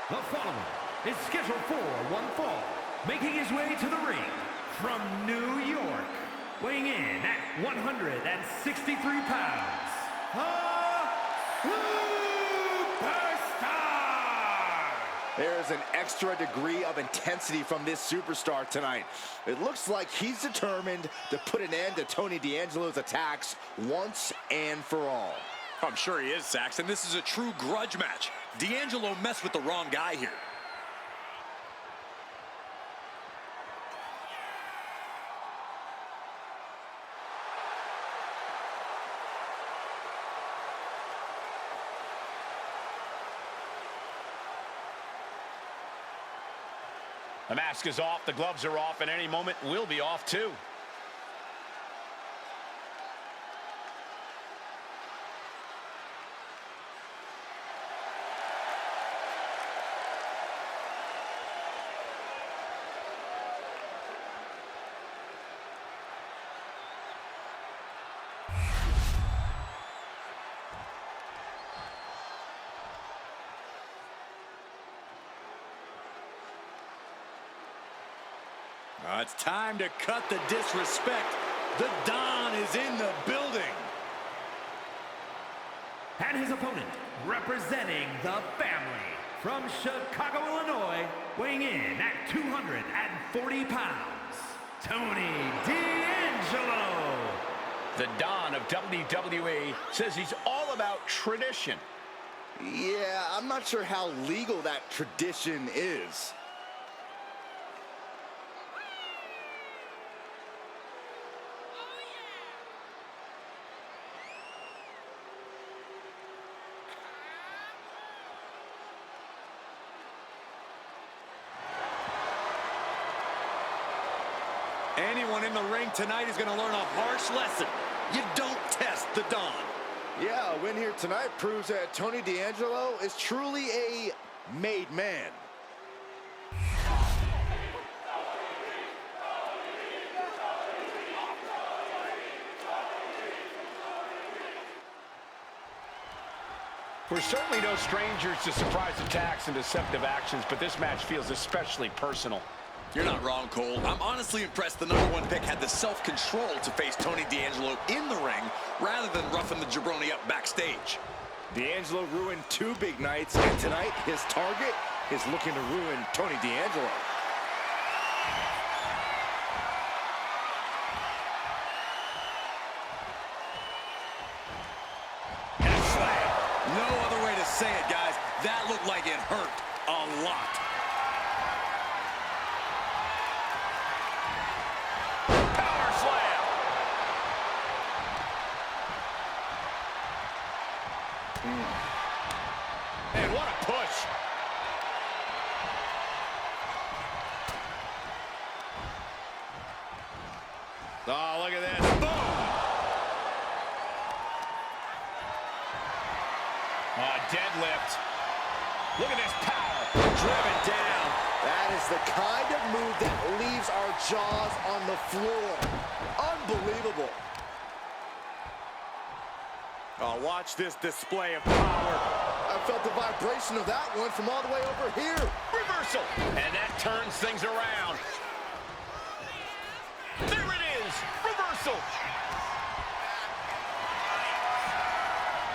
The following is scheduled for one fall, making his way to the ring from New York, weighing in at 163 pounds, the Superstar! There's an extra degree of intensity from this superstar tonight. It looks like he's determined to put an end to Tony D'Angelo's attacks once and for all. I'm sure he is, Saxton. This is a true grudge match. D'Angelo messed with the wrong guy here. The mask is off, the gloves are off, and any moment we'll be off too. It's time to cut the disrespect. The Don is in the building. And his opponent, representing the family, from Chicago, Illinois, weighing in at 240 pounds, Tony D'Angelo. The Don of WWE says he's all about tradition. Yeah, I'm not sure how legal that tradition is. Anyone in the ring tonight is going to learn a harsh lesson. You don't test the Don. Yeah, a win here tonight proves that Tony D'Angelo is truly a made man. We're certainly no strangers to surprise attacks and deceptive actions, but this match feels especially personal. You're not wrong, Cole. I'm honestly impressed the #1 pick had the self-control to face Tony D'Angelo in the ring rather than roughing the jabroni up backstage. D'Angelo ruined 2 big nights, and tonight his target is looking to ruin Tony D'Angelo. And a slam. No other way to say it, guys. That looked like it hurt a lot. And what a push. Oh, look at this. Boom! Deadlift. Look at this power. Driven down. That is the kind of move that leaves our jaws on the floor. Unbelievable. Oh, watch this display of power. I felt the vibration of that one from all the way over here. Reversal. And that turns things around. There it is. Reversal.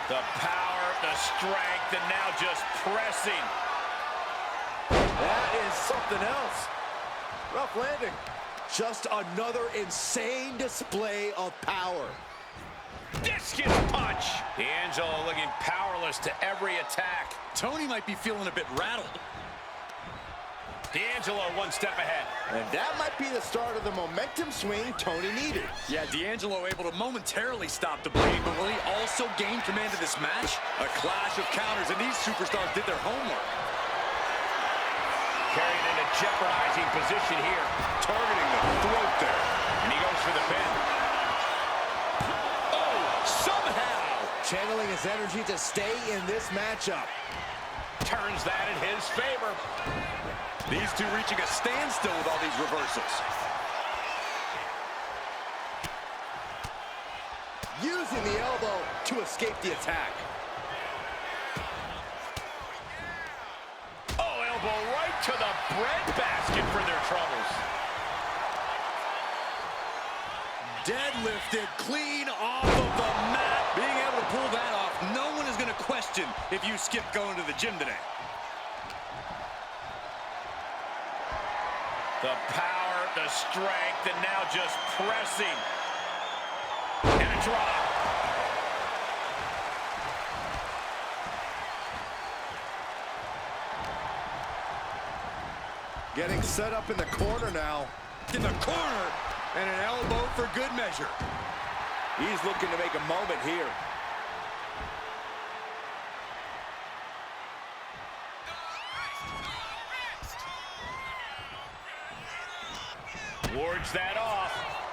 The power, the strength, and now just pressing. That is something else. Rough landing. Just another insane display of power. Discus punch. D'Angelo looking powerless to every attack. Tony might be feeling a bit rattled. D'Angelo 1 step ahead. And that might be the start of the momentum swing Tony needed. Yeah, D'Angelo able to momentarily stop the bleeding, but will he also gain command of this match? A clash of counters, and these superstars did their homework. Carried in a jeopardizing position here. Targeting the throat there. And he goes for the pin. Channeling his energy to stay in this matchup. Turns that in his favor. These two reaching a standstill with all these reversals. Using the elbow to escape the attack. Oh, to the breadbasket for their troubles. Deadlifted clean off of the mat. Being able to pull that off, no one is going to question if you skip going to the gym today. The power, the strength, and now just pressing. And a drop. Getting set up in the corner now. In the corner, and an elbow for good measure. He's looking to make a moment here. Wards that off.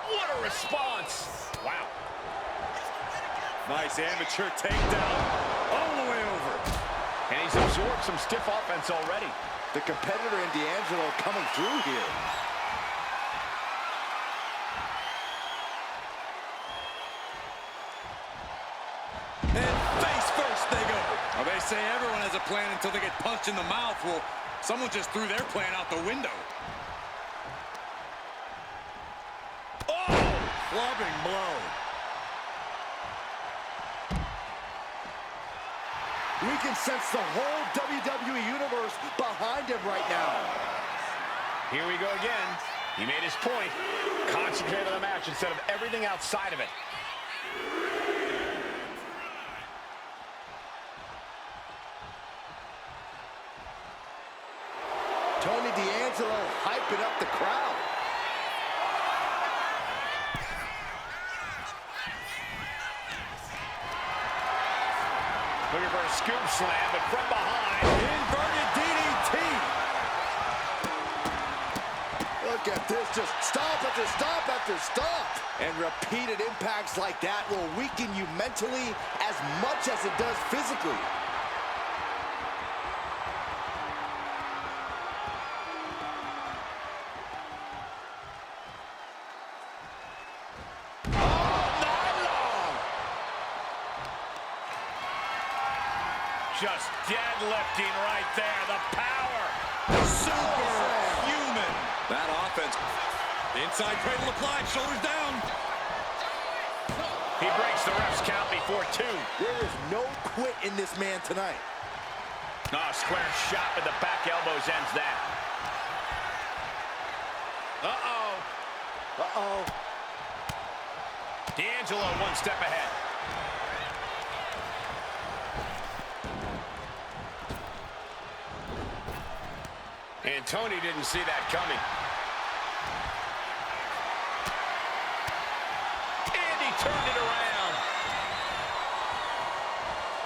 What a response. Wow. Nice amateur takedown all the way over. And he's absorbed some stiff offense already. The competitor in D'Angelo coming through here. And face first they go. Well, they say everyone has a plan until they get punched in the mouth. Well, someone just threw their plan out the window. Oh, clubbing blow. We can sense the whole WWE Universe behind him right now. Here we go again. He made his point. Concentrate on the match instead of everything outside of it. Tony D'Angelo hyping up the crowd. Looking for a scoop slam, but from behind. Inverted DDT. Look at this, just stop after stop after stop. And repeated impacts like that will weaken you mentally as much as it does physically. Just deadlifting right there. The power. Superhuman. That offense. Inside cradle applied, shoulders down. He breaks the ref's count before 2. There is no quit in this man tonight. Oh, square shot with the back elbows ends that. Uh-oh. Uh-oh. D'Angelo one step ahead. And Tony didn't see that coming. And he turned it around.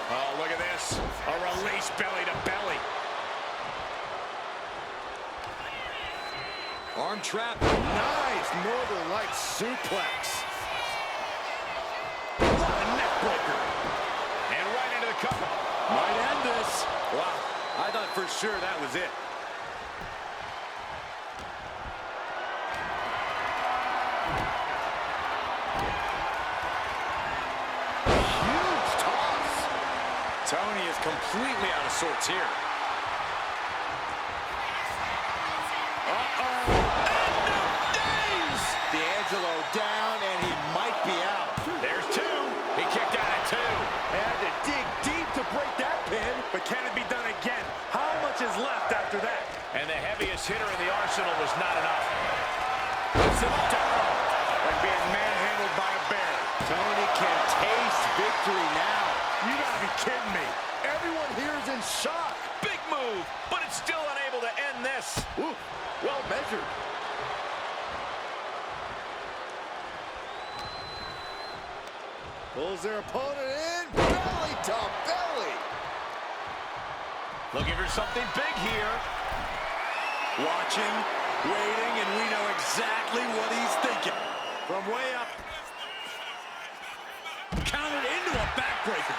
Oh, look at this. A release belly to belly. Arm trap. Nice Northern Lights suplex. What a neck breaker. And right into the cover. Might end this. Wow. I thought for sure that was it. Tony is completely out of sorts here. Uh-oh. D'Angelo down, and he might be out. There's 2. He kicked out at 2. Had to dig deep to break that pin. But can it be done again? How much is left after that? And the heaviest hitter in the arsenal was not enough. Puts him down. Like being manhandled by a bear. Tony can taste victory now. You gotta be kidding me. Everyone here is in shock. Big move, but it's still unable to end this. Ooh, well measured. Pulls their opponent in, belly to belly. Looking for something big here. Watching, waiting, and we know exactly what he's thinking. From way up. Countered into a backbreaker.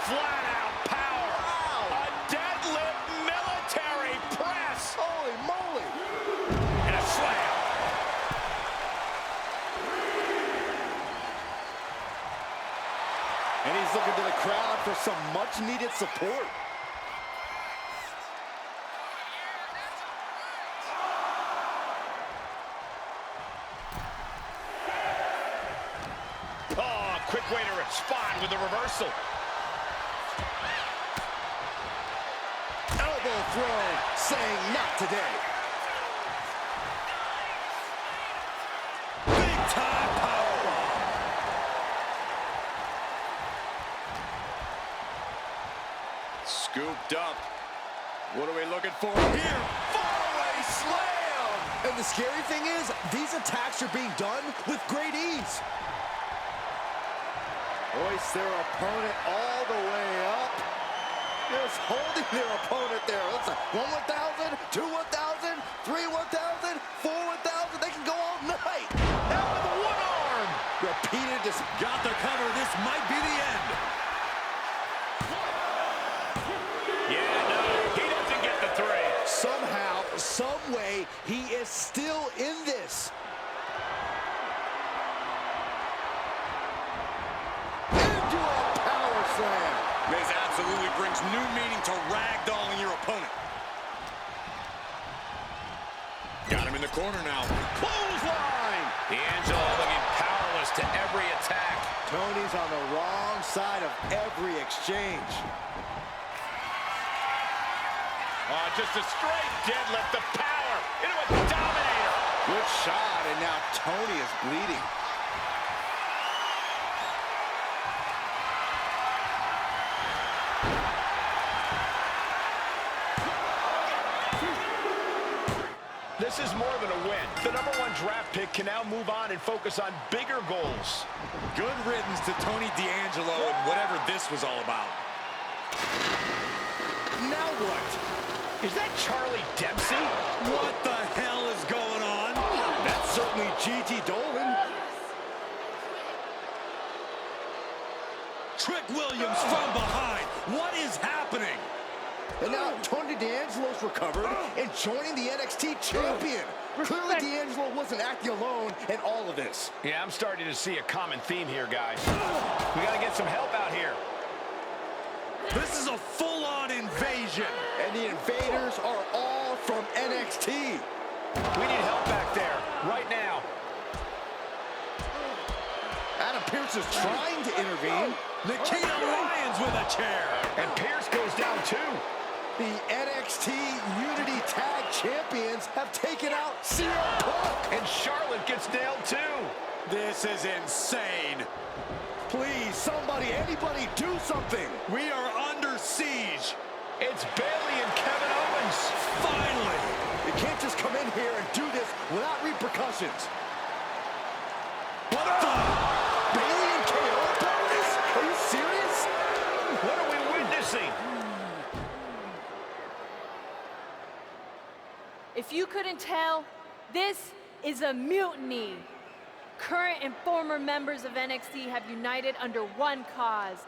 Flat out power. Wow. A deadlift military press. Holy moly. And a slam. And he's looking to the crowd for some much-needed support. Oh, quick way to respond with a reversal. Elbow throw, saying not today. Big time powerbomb. Scooped up. What are we looking for here? Faraway slam! And the scary thing is, these attacks are being done with great ease. Hoist their opponent all the way up. Just holding their opponent there. Listen, 1 1,000, 2 1,000, 3 1,000, 4 1,000. They can go all night. Now with one arm. Repeated, just got the cover. This might be the end. Yeah, no, he doesn't get the 3. Somehow, some way, he is still in this. Into a power slam. This absolutely brings new meaning to ragdolling your opponent. Got him in the corner now. Clothesline. D'Angelo looking powerless to every attack. Tony's on the wrong side of every exchange. Oh, just a straight deadlift of power into a dominator. Good shot, and now Tony is bleeding. This is more than a win. The #1 draft pick can now move on and focus on bigger goals. Good riddance to Tony D'Angelo and whatever this was all about. Now what? Is that Charlie Dempsey? What the hell is going on? That's certainly Gigi Dolan. Trick Williams from behind. What is happening? And now Tony D'Angelo's recovered and joining the NXT champion. Clearly D'Angelo wasn't acting alone in all of this. Yeah, I'm starting to see a common theme here, guys. We got to get some help out here. This is a full-on invasion. And the invaders are all from NXT. We need help back there, right now. Adam Pearce is trying to intervene. Nikita Lyons with a chair. And Pierce goes down too. The NXT Unity Tag Champions have taken out CM Punk. And Charlotte gets nailed too. This is insane. Please, somebody, anybody, do something. We are under siege. It's Bayley and Kevin Owens. Finally. You can't just come in here and do this without repercussions. What the? Bayley and KO about this? Are you serious? What are we witnessing? If you couldn't tell, this is a mutiny. Current and former members of NXT have united under one cause.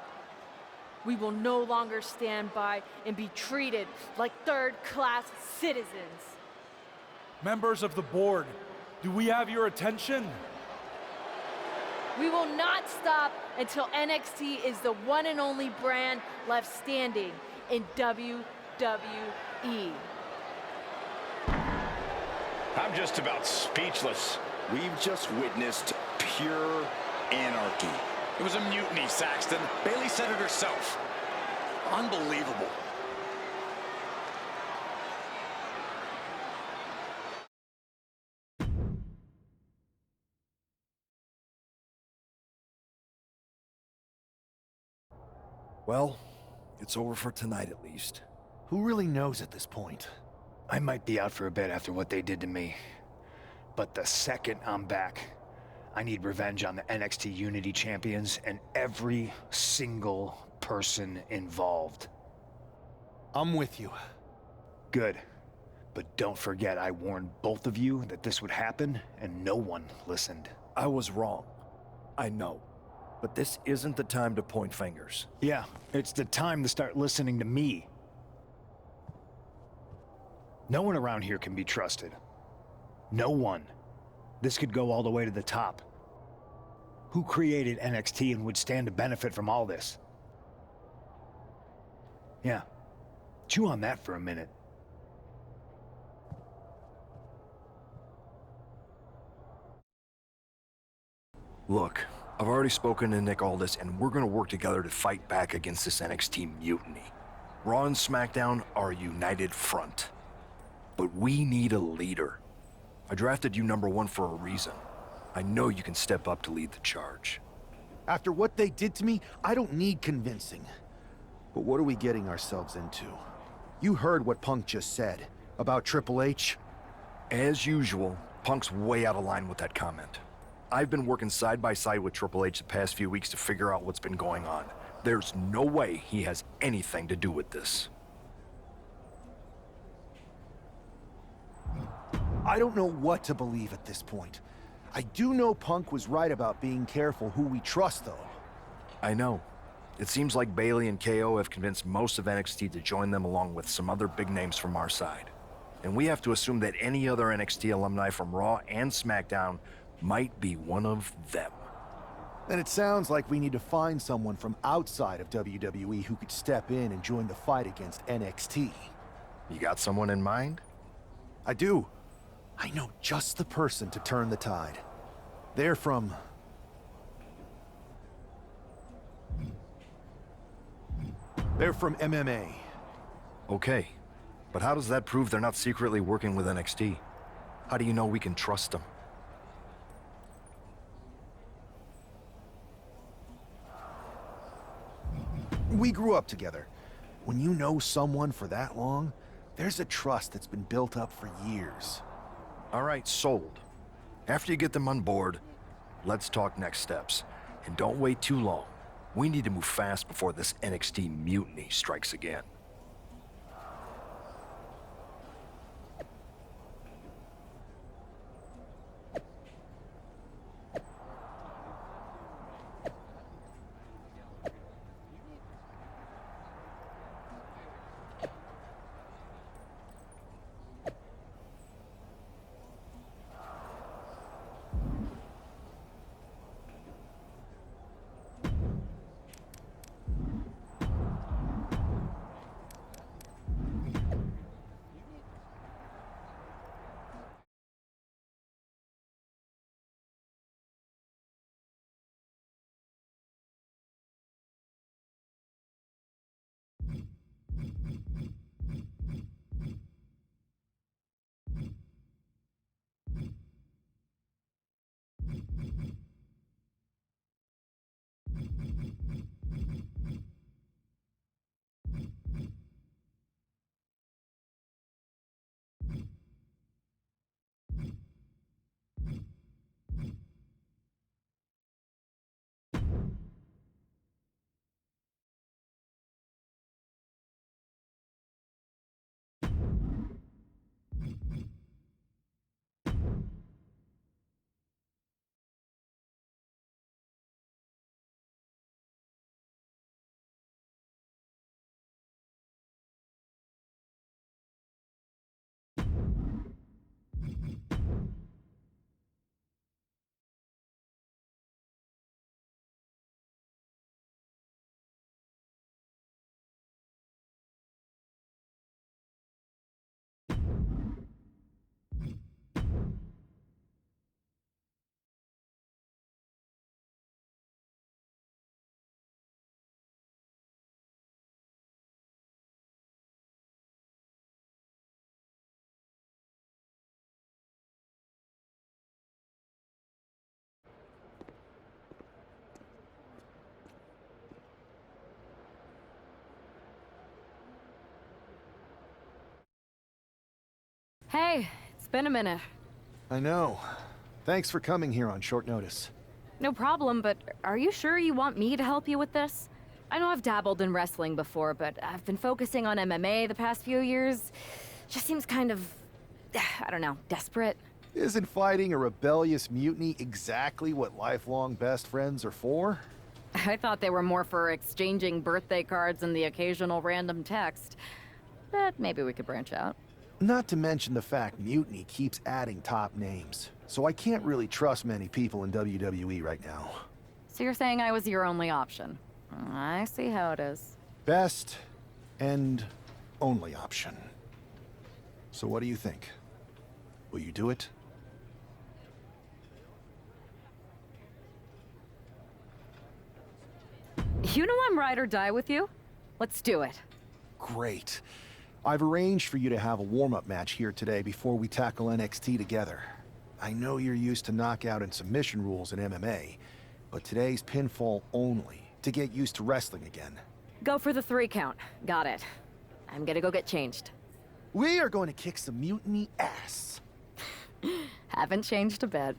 We will no longer stand by and be treated like third-class citizens. Members of the board, do we have your attention? We will not stop until NXT is the one and only brand left standing in WWE. I'm just about speechless. We've just witnessed pure anarchy. It was a mutiny, Saxton. Bayley said it herself. Unbelievable. Well, it's over for tonight at least. Who really knows at this point? I might be out for a bit after what they did to me. But the second I'm back, I need revenge on the NXT Unity Champions and every single person involved. I'm with you. Good. But don't forget I warned both of you that this would happen, and no one listened. I was wrong. I know. But this isn't the time to point fingers. Yeah, it's the time to start listening to me. No one around here can be trusted. No one. This could go all the way to the top. Who created NXT and would stand to benefit from all this? Yeah. Chew on that for a minute. Look, I've already spoken to Nick Aldis, and we're gonna work together to fight back against this NXT mutiny. Raw and SmackDown are a united front. But we need a leader. I drafted you #1 for a reason. I know you can step up to lead the charge. After what they did to me, I don't need convincing. But what are we getting ourselves into? You heard what Punk just said about Triple H. As usual, Punk's way out of line with that comment. I've been working side by side with Triple H the past few weeks to figure out what's been going on. There's no way he has anything to do with this. I don't know what to believe at this point. I do know Punk was right about being careful who we trust, though. I know. It seems like Bayley and KO have convinced most of NXT to join them along with some other big names from our side. And we have to assume that any other NXT alumni from Raw and SmackDown might be one of them. Then it sounds like we need to find someone from outside of WWE who could step in and join the fight against NXT. You got someone in mind? I do. I know just the person to turn the tide. They're from... They're from MMA. Okay, but how does that prove they're not secretly working with NXT? How do you know we can trust them? We grew up together. When you know someone for that long, there's a trust that's been built up for years. All right, sold. After you get them on board, let's talk next steps. And don't wait too long. We need to move fast before this NXT mutiny strikes again. Hey, it's been a minute. I know. Thanks for coming here on short notice. No problem, but are you sure you want me to help you with this? I know I've dabbled in wrestling before, but I've been focusing on MMA the past few years. Just seems kind of, I don't know, desperate. Isn't fighting a rebellious mutiny exactly what lifelong best friends are for? I thought they were more for exchanging birthday cards and the occasional random text. But maybe we could branch out. Not to mention the fact Mutiny keeps adding top names, so I can't really trust many people in WWE right now. So you're saying I was your only option? I see how it is. Best and only option. So what do you think? Will you do it? You know I'm ride or die with you. Let's do it. Great. I've arranged for you to have a warm-up match here today before we tackle NXT together. I know you're used to knockout and submission rules in MMA, but today's pinfall only, to get used to wrestling again. Go for the 3 count. Got it. I'm gonna go get changed. We are going to kick some mutiny ass. Haven't changed a bit.